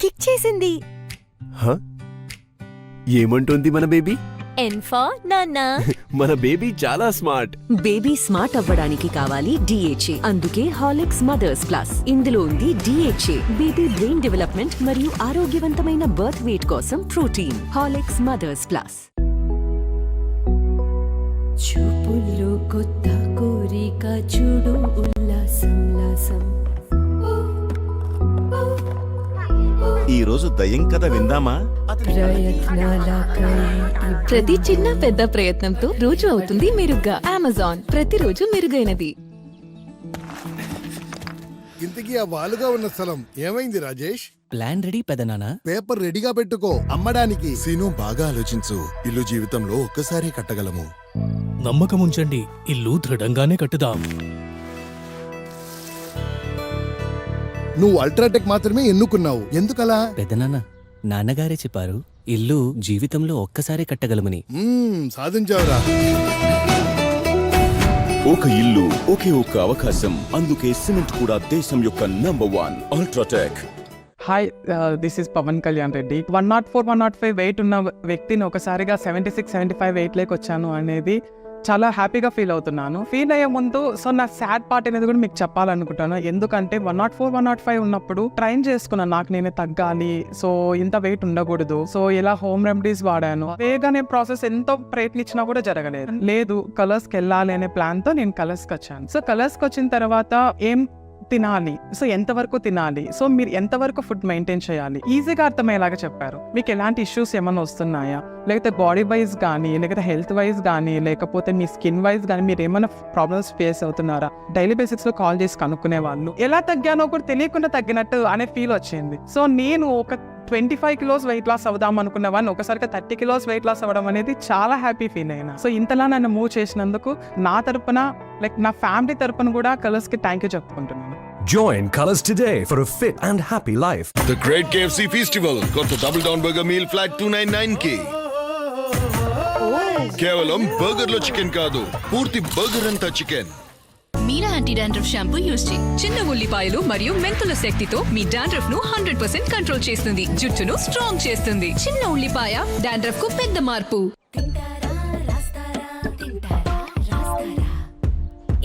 Kick చేసింది. ఏమంటుంది మన బేబీ? ఎన్ ఫర్ నాన్న. మన బేబీ చాలా స్మార్ట్. బేబీ స్మార్ట్ అవ్వడానికి కావాలి DHA. అందుకే హార్లిక్స్ మదర్స్ ప్లస్. ఇందులో ఉంది DHA, బేబీ బ్రెయిన్ డెవలప్మెంట్ మరియు ఆరోగ్యవంతమైన బర్త్ వెయిట్ కోసం ప్రోటీన్. Horlicks mothers plus. చూపుల్లో కొత్త కోరిక, చూడు ఉల్లాసం లాసం. ఈ రోజు దయ్యం కథ విందామా? ప్రతి చిన్న పెద్ద ప్రయత్నంతో రోజు అవుతుంది మెరుగ్గా. అమెజాన్, ప్రతిరోజు మెరుగైనది. ఇంతకీ ఆ వాలుగా ఉన్న స్థలం ఏమైంది రాజేష్? ప్లాన్ రెడీ పెదనానా. పేపర్ రెడీగా పెట్టుకో, అమ్మడానికి. సీను, బాగా ఆలోచించు. ఇల్లు జీవితంలో ఒక్కసారి కట్టగలము. నమ్మకం ఉంచండి, ఇల్లు దృఢంగానే కట్టుదాం. నువ్వు అల్ట్రాటెక్ మాత్రమే ఎన్నుకున్నావు, ఎందుకలా? పెదనాన్న, నాన్నగారే చెప్పారు ఇల్లు జీవితంలో ఒక్కసారి కట్టగలమని. సాధించావురా. ఒక ఇల్లు, ఒకే ఒక్క అవకాశం. అందుకే సిమెంట్ కూడా దేశం యొక్క #1 UltraTech. Hi, this is Pawan Kalyan Reddy. 104, 105 weight ఉన్న వ్యక్తిని ఒకసారిగా 76, 75 వెయిట్ లేకి వచ్చాను అనేది చాలా హ్యాపీగా ఫీల్ అవుతున్నాను. ఫీల్ అయ్యే ముందు నా సాడ్ పార్ట్ అనేది కూడా మీకు చెప్పాలనుకుంటాను. ఎందుకంటే 104, 105 ఉన్నప్పుడు ట్రైన్ చేసుకున్నాను, నాకు నేనే తగ్గాలి, సో ఇంత వెయిట్ ఉండకూడదు, సో ఇలా హోమ్ రెమెడీస్ వాడాను. వేగానే ప్రాసెస్ ఎంతో ప్రయత్నించినా కూడా జరగలేదు. లేదు, కలర్స్కి వెళ్ళాలి అనే ప్లాన్ తో నేను కలర్స్కి వచ్చాను. సో కలర్స్కి వచ్చిన తర్వాత ఏం తినాలి, సో ఎంతవరకు తినాలి, సో మీరు ఎంతవరకు ఫుడ్ మెయింటైన్ చేయాలి, ఈజీగా అర్థమయ్యేలాగా చెప్పారు. మీకు ఎలాంటి ఇష్యూస్ ఏమైనా వస్తున్నాయా, లేకపోతే బాడీ వైజ్ కానీ, లేకపోతే హెల్త్ వైజ్ కానీ, లేకపోతే మీ స్కిన్ వైజ్ కానీ మీరు ఏమైనా ప్రాబ్లమ్స్ ఫేస్ అవుతున్నారా, డైలీ బేసిక్స్ లో కాల్ చేసి కనుక్కునే వాళ్ళు. ఎలా తగ్గానో కూడా తెలియకుండా తగ్గినట్టు అనే ఫీల్ వచ్చింది. సో నేను ఒక 25 కిలోస్ వెయిట్ లాస్ అవుదాం అనుకున్నవాడిని ఒకసారిగా 30 కిలోస్ వెయిట్ లాస్ అవ్వడం అనేది చాలా హ్యాపీ ఫీల్ అయినా. సో ఇంతలా నన్ను మూవ్ చేసినందుకు నా తరపున, లైక్ నా ఫ్యామిలీ తరపున కూడా కలర్స్ కి థ్యాంక్ యూ చెప్పుకుంటున్నాను. Join Colors today for a fit and happy life. The Great KFC Festival. Got the Double Down Burger Meal Flat 299K. కేవలం బర్గర్ లో చికెన్ కాదు, పూర్తి బర్గర్ అంతా చికెన్. మీరా యాంటీ డాండ్రఫ్ షాంపూ యూజ్ చేయి. చిన్న ఉల్లిపాయలు మరియు మెంతుల శక్తితో మీ డాండ్రఫ్ ను 100% కంట్రోల్ చేస్తుంది, జుట్టును స్ట్రాంగ్ చేస్తుంది. చిన్న ఉల్లిపాయ డాండ్రఫ్ కు పెద్ద మార్పు.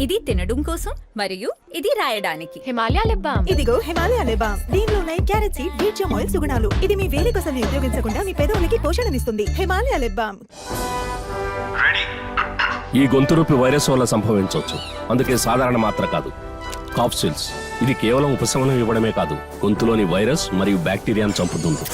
ఇది తినడం కోసం మరియు ఇది రాయడానికి. Himalaya lip balm. ఇదిగో హిమాలయ లిప్ బామ్. దీనిలో ఉన్నాయి carrot seed, wheat germ oil సుగుణాలు. ఇది మీ వేలి కోసం ఉపయోగించకుండా మీ పెదవులకి పోషణనిస్తుంది. Himalaya lip balm. ఈ గొంతు రూపి వైరస్ వల్ల సంభవించవచ్చు, అందుకే సాధారణ మాత్ర కాదు, కాప్సిల్స్. ఇది కేవలం ఉపశమనం ఇవ్వడమే కాదు, గొంతులోని వైరస్ మరియు బ్యాక్టీరియాను చంపుతుంది.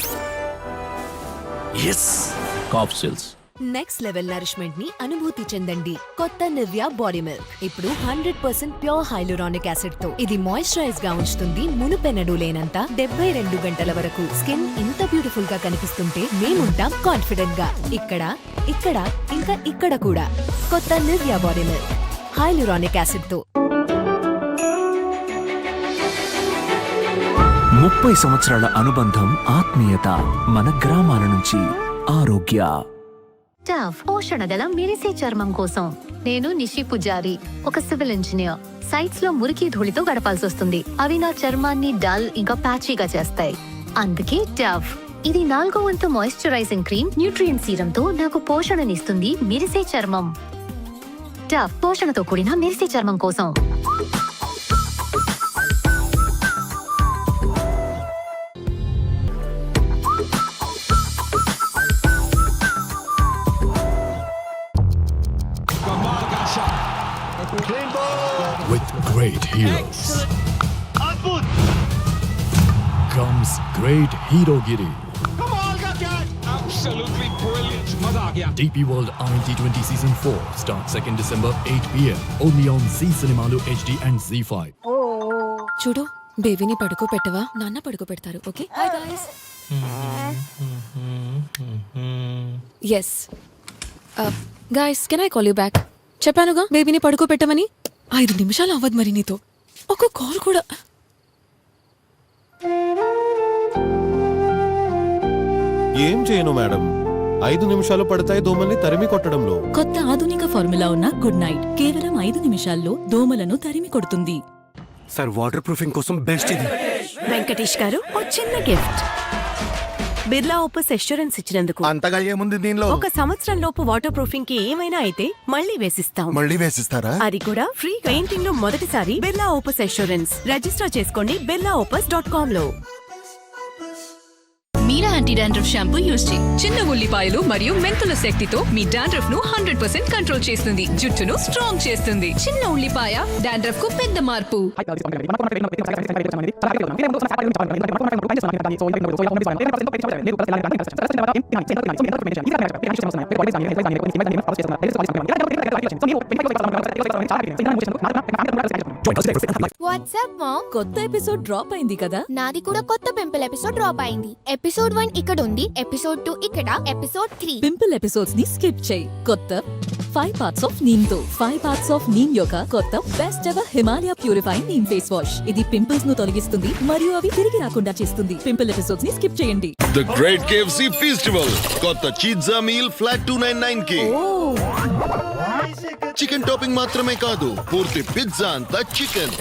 కాప్సిల్స్. నెక్స్ట్ లెవెల్ నరిష్మెంట్ ని అనుభూతి చెందండి. కొత్త నివ్యా బాడీ మిల్క్ ఇప్పుడు 100% ప్యూర్ హైలూరానిక్ యాసిడ్ తో. ఇది మాయిశ్చరైజ్ గా ఉంచుతుంది, మునుపెన్నడూ లేనంత 72 గంటల వరకు. స్కిన్ ఇంత బ్యూటిఫుల్ గా కనిపిస్తుంటే మేముంటాం కాన్ఫిడెంట్ గా. ఇక్కడ, ఇక్కడ, ఇంకా ఇక్కడ కూడా. కొత్త Nivea body milk hyaluronic acid తో. 30 సంవత్సరాల అనుబంధం, ఆత్మీయత, మన గ్రామాల నుంచి ఆరోగ్య. పోషణ గల మెరిసే చర్మం కోసం. నేను నిషి పుజారి, ఒక సివిల్ ఇంజనీర్. సైట్స్ లో మురికి ధూళితో గడపాల్సి వస్తుంది. అవి నా చర్మాన్ని డల్ ఇంకా ప్యాచీగా చేస్తాయి. అందుకే డవ్. ఇది 4వ వంతు మాయిశ్చరైజింగ్ క్రీమ్, న్యూట్రియన్ సీరంతో నాకు పోషణనిస్తుంది, మెరిసే చర్మం. డవ్ పోషణతో కూడిన మెరిసే చర్మం కోసం. With great heroes comes great Herogiri. Absolutely brilliant. Maza aa gaya. DP World RNT20 Season 4 starts 2nd December 8 PM only on Z Cinemalu HD and Z5. చూడు, బేబీని పడుకోబెట్టవా, నాన్న పడుకోబెడతారు. Okay, hi guys. Yes guys, can I call you back? చెప్పానుగా బేబీని పడుకోబెట్టమని. 5 నిమిషాలు అవ్వదు మరి నీతో. ఒక కాల్ కూడా. ఏం చేయను మేడం, 5 నిమిషాలు పడతాయి దోమల్ని తరిమి కొట్టడంలో. కొత్త ఆధునిక ఫార్ములా ఉన్న గుడ్ నైట్ కేవలం 5 నిమిషాల్లో దోమలను తరిమి కొడుతుంది. సార్, వాటర్ ప్రూఫింగ్ కోసం బెస్ట్ ఇది. వెంకటేష్ గారు, ఓ చిన్న గిఫ్ట్. బిర్లా ఓపస్ అష్యూరెన్స్ ఇచ్చినందుకు. అంతగా ఏముంది దీనిలో? 1 సంవత్సరం లోపు వాటర్ ప్రూఫింగ్ కి ఏమైనా అయితే మళ్ళీ వేసిస్తాం. మళ్ళీ వేసిస్తారా? అది కూడా ఫ్రీ. పెయింటింగ్ లో మొదటిసారి బిర్లా ఓపస్ అష్యూరెన్స్. రిజిస్టర్ చేసుకోండి birlaopus.com లో. మీరా యాంటీ డాండ్రఫ్ షాంపూ యూజ్ చేయి. చిన్న ఉల్లిపాయలు మరియు మెంతుల శక్తితో మీ డాండ్రఫ్ ను 100% కంట్రోల్ చేస్తుంది, జుట్టును స్ట్రాంగ్ చేస్తుంది. చిన్న ఉల్లిపాయ డాండ్రఫ్ కు పెద్ద మార్పు. వాట్సాప్ మామ్, కొత్త ఎపిసోడ్ డ్రాప్ అయింది కదా. నాది కూడా కొత్త పింపుల్ ఎపిసోడ్ డ్రాప్ అయింది. ఎపిసోడ్ 1 ఇక్కడ ఉంది, ఎపిసోడ్ 2 ఇక్కడ, ఎపిసోడ్ 3. పింపుల్ ఎపిసోడ్స్ ని స్కిప్ చేయి. కొత్త 5 పార్ట్స్ ఆఫ్ నీమ్ తో 5 పార్ట్స్ ఆఫ్ నీమ్ యొక్క కొత్త best ever Himalaya purifying neem face wash. ఇది పింపుల్స్ ను తొలగిస్తుంది మరియు అవి తిరిగి రాకుండా చేస్తుంది. పింపుల్ ఎపిసోడ్స్ ని స్కిప్ చేయండి. ద గ్రేట్ KFC ఫెస్టివల్ కొత్త పిజ్జా మీల్ ఫ్లాట్ 299 కి. చికెన్ టాపింగ్ మాత్రమే కాదు, పూర్తి పిజ్జా అంతా చికెన్.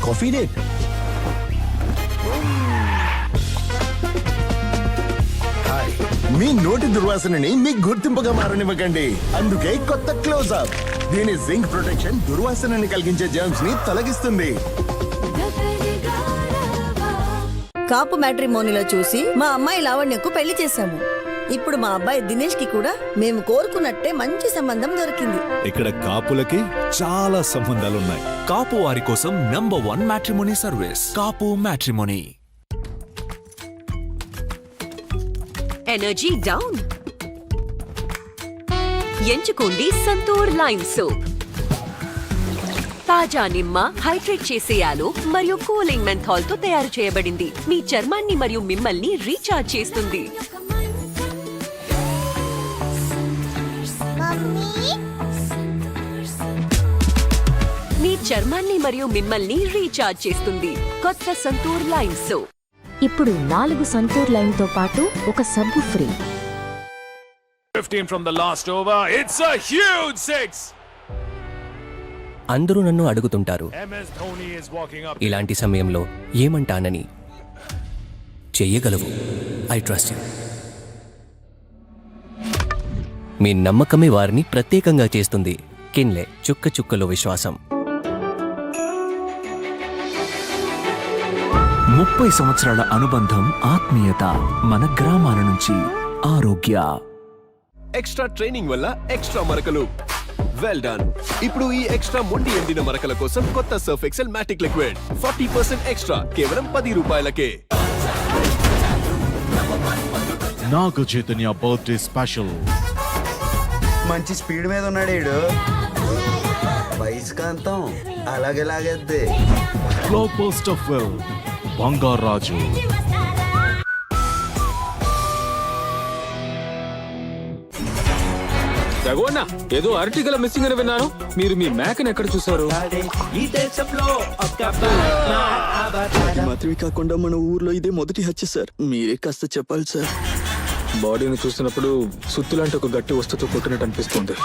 కాఫీ డేట్ మీ నోటి దుర్వాసనని మీ గుర్తింపుగా మారనివ్వకండి. అందుకే కొత్త క్లోజ్అప్. దీని జింక్ ప్రొటెక్షన్ దుర్వాసనని కలిగించే జర్మ్స్ ని తొలగిస్తుంది. కాపు మ్యాట్రిమోనీలో చూసి మా అమ్మాయి లావణ్యకు పెళ్లి చేశాము. ఇప్పుడు మా అబ్బాయి దినేష్ కి కూడా మేము కోరుకున్నట్టే మంచి సంబంధం దొరికింది. ఇక్కడ కాపులకి చాలా సంబంధాలున్నాయి. కాపు వారి కోసం #1 మ్యాట్రిమోనీ సర్వీస్ కాపు మ్యాట్రిమోనీ. Energy down? ఎంచుకోండి సంతూర్ లైమ్ సోప్. తాజా నిమ్మ, హైడ్రేట్ చేసే యాలో మరియు కూలింగ్ మెంథాల్ తో తయారు చేయబడింది. మీ చర్మాన్ని మరియు మిమ్మల్ని రీఛార్జ్ చేస్తుంది. మీ చర్మాన్ని మరియు మిమ్మల్ని రీఛార్జ్ చేస్తుంది. కొత్త సంతూర్ లైమ్ సోప్. ఇప్పుడు 4 సంతూర్ లైమ్ తో పాటు ఒక సబ్బు free. 15 from the last over. It's a huge 6. అందరూ నన్ను అడుగుతుంటారు MS Dhoni is walking up. ఇలాంటి సమయంలో ఏమంటానని. చెయ్యగలవు. I trust you. మీ నమ్మకమే వారిని ప్రత్యేకంగా చేస్తుంది. కిన్లే చుక్క చుక్కలో విశ్వాసం. 30 సంవత్సరాల అనుబంధం, ఆత్మీయత, మన గ్రామాల నుంచి ఆరోగ్య. ఎక్స్ట్రా ట్రైనింగ్ వల్ల ఎక్స్ట్రా మరకలు. Well done. ఇప్పుడు ఈ ఎక్స్ట్రా మొండి ఎండిన మరకల కోసం కొత్త Surf Excel Matic liquid 40% extra కేవలం 10 రూపాయలకే. Naga Chaitanya birthday special. మంచి స్పీడ్ మీద ఉన్నాడు ఈడు. వయస్కాంతం అలాగే లాగేద్ది. Blockbuster film Bangarraju. ఏదో అరటిగల మిస్సింగ్ అని విన్నాను. మీరు మీ మేకను ఎక్కడ చూసారు? మాత్రమే కాకుండా మన ఊర్లో ఇదే మొదటి హత్య సార్. మీరే కాస్త చెప్పాలి సార్. బాడీని చూసినప్పుడు సుత్తులాంటి ఒక గట్టి వస్తువుతో కొట్టినట్టు అనిపిస్తుంది.